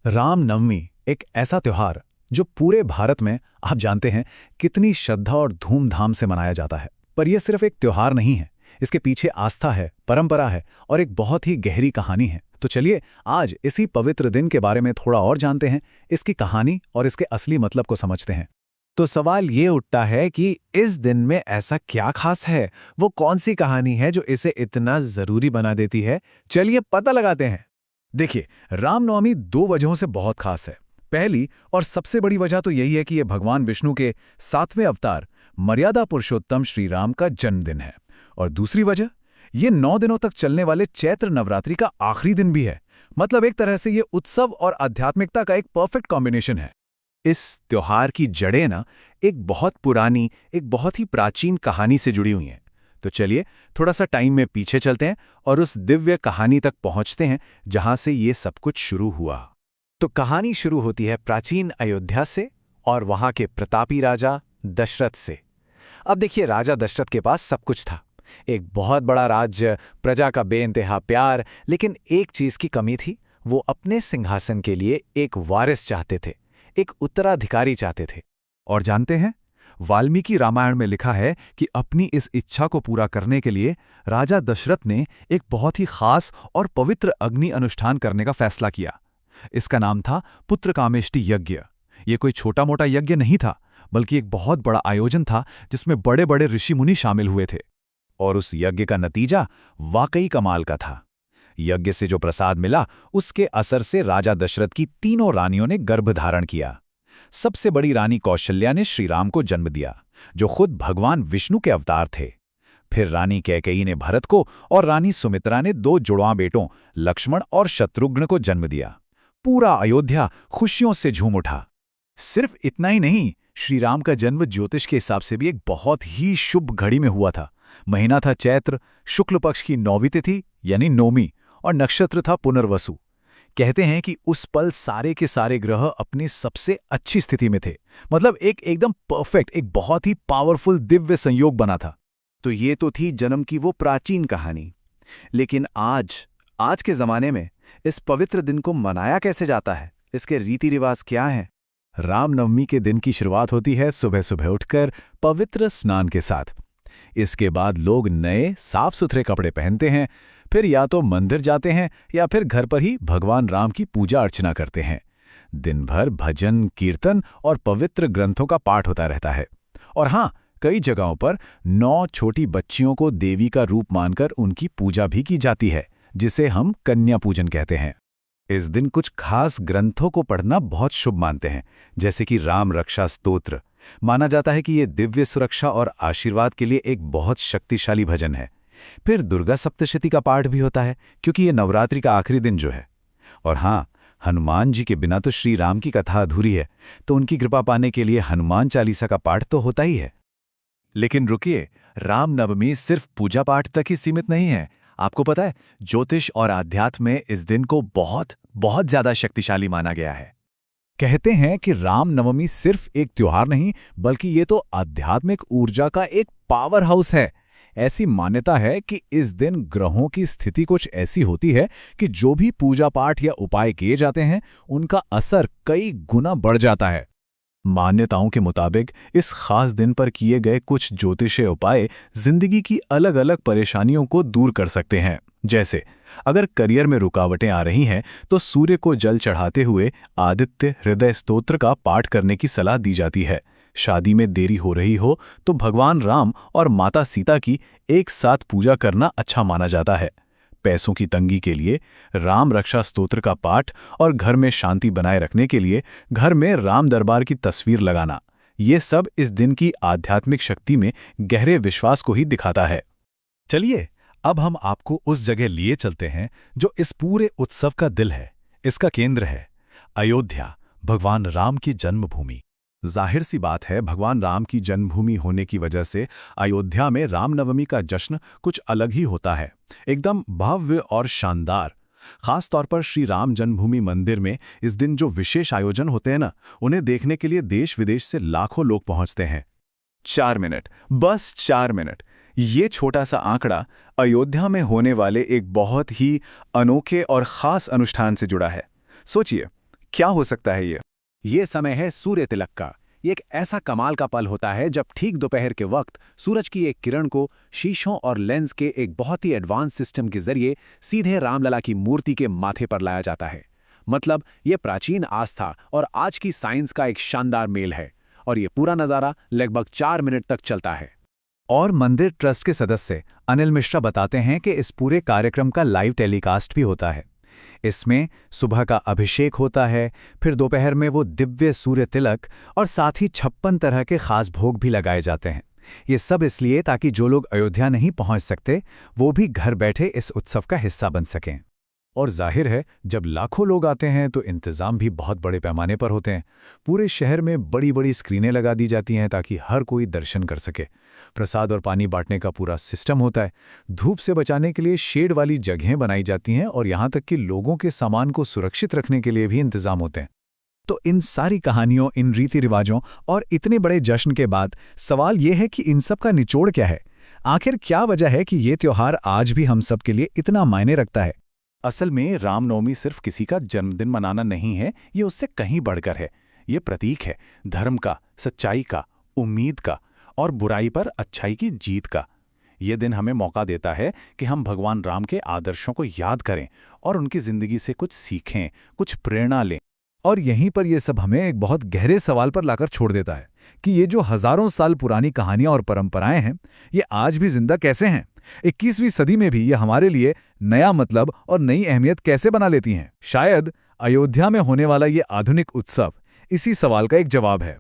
रामनवमी एक ऐसा त्योहार जो पूरे भारत में आप जानते हैं कितनी श्रद्धा और धूमधाम से मनाया जाता है। पर यह सिर्फ एक त्योहार नहीं है, इसके पीछे आस्था है, परंपरा है और एक बहुत ही गहरी कहानी है। तो चलिए आज इसी पवित्र दिन के बारे में थोड़ा और जानते हैं, इसकी कहानी और इसके असली मतलब को समझते हैं। तो सवाल ये उठता है कि इस दिन में ऐसा क्या खास है, वो कौन सी कहानी है जो इसे इतना जरूरी बना देती है। चलिए पता लगाते हैं। देखिए, रामनवमी दो वजहों से बहुत खास है। पहली और सबसे बड़ी वजह तो यही है कि यह भगवान विष्णु के 7वें अवतार मर्यादा पुरुषोत्तम श्री राम का जन्मदिन है। और दूसरी वजह, ये 9 दिनों तक चलने वाले चैत्र नवरात्रि का आखिरी दिन भी है। मतलब एक तरह से ये उत्सव और आध्यात्मिकता का एक परफेक्ट कॉम्बिनेशन है। इस त्योहार की जड़ें ना एक बहुत पुरानी, एक बहुत ही प्राचीन कहानी से जुड़ी हुई हैं। तो चलिए थोड़ा सा टाइम में पीछे चलते हैं और उस दिव्य कहानी तक पहुंचते हैं जहां से ये सब कुछ शुरू हुआ। तो कहानी शुरू होती है प्राचीन अयोध्या से और वहां के प्रतापी राजा दशरथ से। अब देखिए, राजा दशरथ के पास सब कुछ था, एक बहुत बड़ा राज्य, प्रजा का बेइंतहा प्यार, लेकिन एक चीज की कमी थी। वो अपने सिंहासन के लिए एक वारिस चाहते थे, एक उत्तराधिकारी चाहते थे। और जानते हैं, वाल्मीकि रामायण में लिखा है कि अपनी इस इच्छा को पूरा करने के लिए राजा दशरथ ने एक बहुत ही खास और पवित्र अग्नि अनुष्ठान करने का फैसला किया। इसका नाम था पुत्रकामेष्टि यज्ञ। ये कोई छोटा मोटा यज्ञ नहीं था, बल्कि एक बहुत बड़ा आयोजन था जिसमें बड़े बड़े ऋषि मुनि शामिल हुए थे। और उस यज्ञ का नतीजा वाकई कमाल का था। यज्ञ से जो प्रसाद मिला, उसके असर से राजा दशरथ की तीनों रानियों ने गर्भ धारण किया। सबसे बड़ी रानी कौशल्या ने श्रीराम को जन्म दिया, जो खुद भगवान विष्णु के अवतार थे। फिर रानी कैकेयी ने भरत को और रानी सुमित्रा ने 2 जुड़वां बेटों लक्ष्मण और शत्रुघ्न को जन्म दिया। पूरा अयोध्या खुशियों से झूम उठा। सिर्फ इतना ही नहीं, श्रीराम का जन्म ज्योतिष के हिसाब से भी एक बहुत ही शुभ घड़ी में हुआ था। महीना था चैत्र, शुक्ल पक्ष की 9वीं तिथि यानी नौमी, और नक्षत्र था पुनर्वसु। कहते हैं कि उस पल सारे के सारे ग्रह अपनी सबसे अच्छी स्थिति में थे। मतलब एक एकदम परफेक्ट, एक बहुत ही पावरफुल दिव्य संयोग बना था। तो ये तो थी जन्म की वो प्राचीन कहानी। लेकिन आज के जमाने में इस पवित्र दिन को मनाया कैसे जाता है, इसके रीति रिवाज क्या हैं? रामनवमी के दिन की शुरुआत होती है सुबह सुबह उठकर पवित्र स्नान के साथ। इसके बाद लोग नए साफ सुथरे कपड़े पहनते हैं, फिर या तो मंदिर जाते हैं या फिर घर पर ही भगवान राम की पूजा अर्चना करते हैं। दिन भर भजन, कीर्तन और पवित्र ग्रंथों का पाठ होता रहता है। और हाँ, कई जगहों पर 9 छोटी बच्चियों को देवी का रूप मानकर उनकी पूजा भी की जाती है, जिसे हम कन्या पूजन कहते हैं। इस दिन कुछ खास ग्रंथों को पढ़ना बहुत शुभ मानते हैं, जैसे कि राम रक्षा स्तोत्र। माना जाता है कि ये दिव्य सुरक्षा और आशीर्वाद के लिए एक बहुत शक्तिशाली भजन है। फिर दुर्गा सप्तशती का पाठ भी होता है, क्योंकि ये नवरात्रि का आखिरी दिन जो है। और हाँ, हनुमान जी के बिना तो श्री राम की कथा अधूरी है, तो उनकी कृपा पाने के लिए हनुमान चालीसा का पाठ तो होता ही है। लेकिन रुकिए, रामनवमी सिर्फ पूजा पाठ तक ही सीमित नहीं है। आपको पता है, ज्योतिष और आध्यात्म में इस दिन को बहुत बहुत ज्यादा शक्तिशाली माना गया है। कहते हैं कि रामनवमी सिर्फ एक त्योहार नहीं, बल्कि ये तो आध्यात्मिक ऊर्जा का एक पावर हाउस है। ऐसी मान्यता है कि इस दिन ग्रहों की स्थिति कुछ ऐसी होती है कि जो भी पूजा पाठ या उपाय किए जाते हैं, उनका असर कई गुना बढ़ जाता है। मान्यताओं के मुताबिक इस खास दिन पर किए गए कुछ ज्योतिषीय उपाय जिंदगी की अलग अलग परेशानियों को दूर कर सकते हैं। जैसे अगर करियर में रुकावटें आ रही हैं, तो सूर्य को जल चढ़ाते हुए आदित्य हृदय स्तोत्र का पाठ करने की सलाह दी जाती है। शादी में देरी हो रही हो तो भगवान राम और माता सीता की एक साथ पूजा करना अच्छा माना जाता है। पैसों की तंगी के लिए राम रक्षा स्तोत्र का पाठ और घर में शांति बनाए रखने के लिए घर में राम दरबार की तस्वीर लगाना, ये सब इस दिन की आध्यात्मिक शक्ति में गहरे विश्वास को ही दिखाता है। चलिए अब हम आपको उस जगह लिए चलते हैं जो इस पूरे उत्सव का दिल है, इसका केंद्र है अयोध्या, भगवान राम की जन्मभूमि। जाहिर सी बात है, भगवान राम की जन्मभूमि होने की वजह से अयोध्या में रामनवमी का जश्न कुछ अलग ही होता है, एकदम भव्य और शानदार। खास तौर पर श्री राम जन्मभूमि मंदिर में इस दिन जो विशेष आयोजन होते हैं ना, उन्हें देखने के लिए देश विदेश से लाखों लोग पहुंचते हैं। 4 मिनट, बस 4 मिनट, ये छोटा सा आंकड़ा अयोध्या में होने वाले एक बहुत ही अनोखे और खास अनुष्ठान से जुड़ा है। सोचिए, क्या हो सकता है ये? ये समय है सूर्य तिलक का। ये एक ऐसा कमाल का पल होता है जब ठीक दोपहर के वक्त सूरज की एक किरण को शीशों और लेंस के एक बहुत ही एडवांस सिस्टम के जरिए सीधे रामलला की मूर्ति के माथे पर लाया जाता है। मतलब ये प्राचीन आस्था और आज की साइंस का एक शानदार मेल है, और ये पूरा नज़ारा लगभग 4 मिनट तक चलता है। और मंदिर ट्रस्ट के सदस्य अनिल मिश्रा बताते हैं कि इस पूरे कार्यक्रम का लाइव टेलीकास्ट भी होता है। इसमें सुबह का अभिषेक होता है, फिर दोपहर में वो दिव्य सूर्य तिलक और साथ ही 56 तरह के खास भोग भी लगाए जाते हैं। ये सब इसलिए ताकि जो लोग अयोध्या नहीं पहुंच सकते वो भी घर बैठे इस उत्सव का हिस्सा बन सकें। और जाहिर है, जब लाखों लोग आते हैं तो इंतज़ाम भी बहुत बड़े पैमाने पर होते हैं। पूरे शहर में बड़ी बड़ी स्क्रीनें लगा दी जाती हैं ताकि हर कोई दर्शन कर सके। प्रसाद और पानी बांटने का पूरा सिस्टम होता है। धूप से बचाने के लिए शेड वाली जगहें बनाई जाती हैं, और यहाँ तक कि लोगों के सामान को सुरक्षित रखने के लिए भी इंतज़ाम होते हैं। तो इन सारी कहानियों, इन रीति रिवाजों और इतने बड़े जश्न के बाद सवाल ये है कि इन सब का निचोड़ क्या है? आखिर क्या वजह है कि ये त्योहार आज भी हम सब के लिए इतना मायने रखता है? असल में रामनवमी सिर्फ किसी का जन्मदिन मनाना नहीं है, ये उससे कहीं बढ़कर है। ये प्रतीक है धर्म का, सच्चाई का, उम्मीद का और बुराई पर अच्छाई की जीत का। ये दिन हमें मौका देता है कि हम भगवान राम के आदर्शों को याद करें और उनकी जिंदगी से कुछ सीखें, कुछ प्रेरणा लें। और यहीं पर यह सब हमें एक बहुत गहरे सवाल पर लाकर छोड़ देता है कि ये जो हजारों साल पुरानी कहानियां और परंपराएं हैं, ये आज भी जिंदा कैसे हैं? 21वीं सदी में भी ये हमारे लिए नया मतलब और नई अहमियत कैसे बना लेती हैं? शायद अयोध्या में होने वाला ये आधुनिक उत्सव इसी सवाल का एक जवाब है।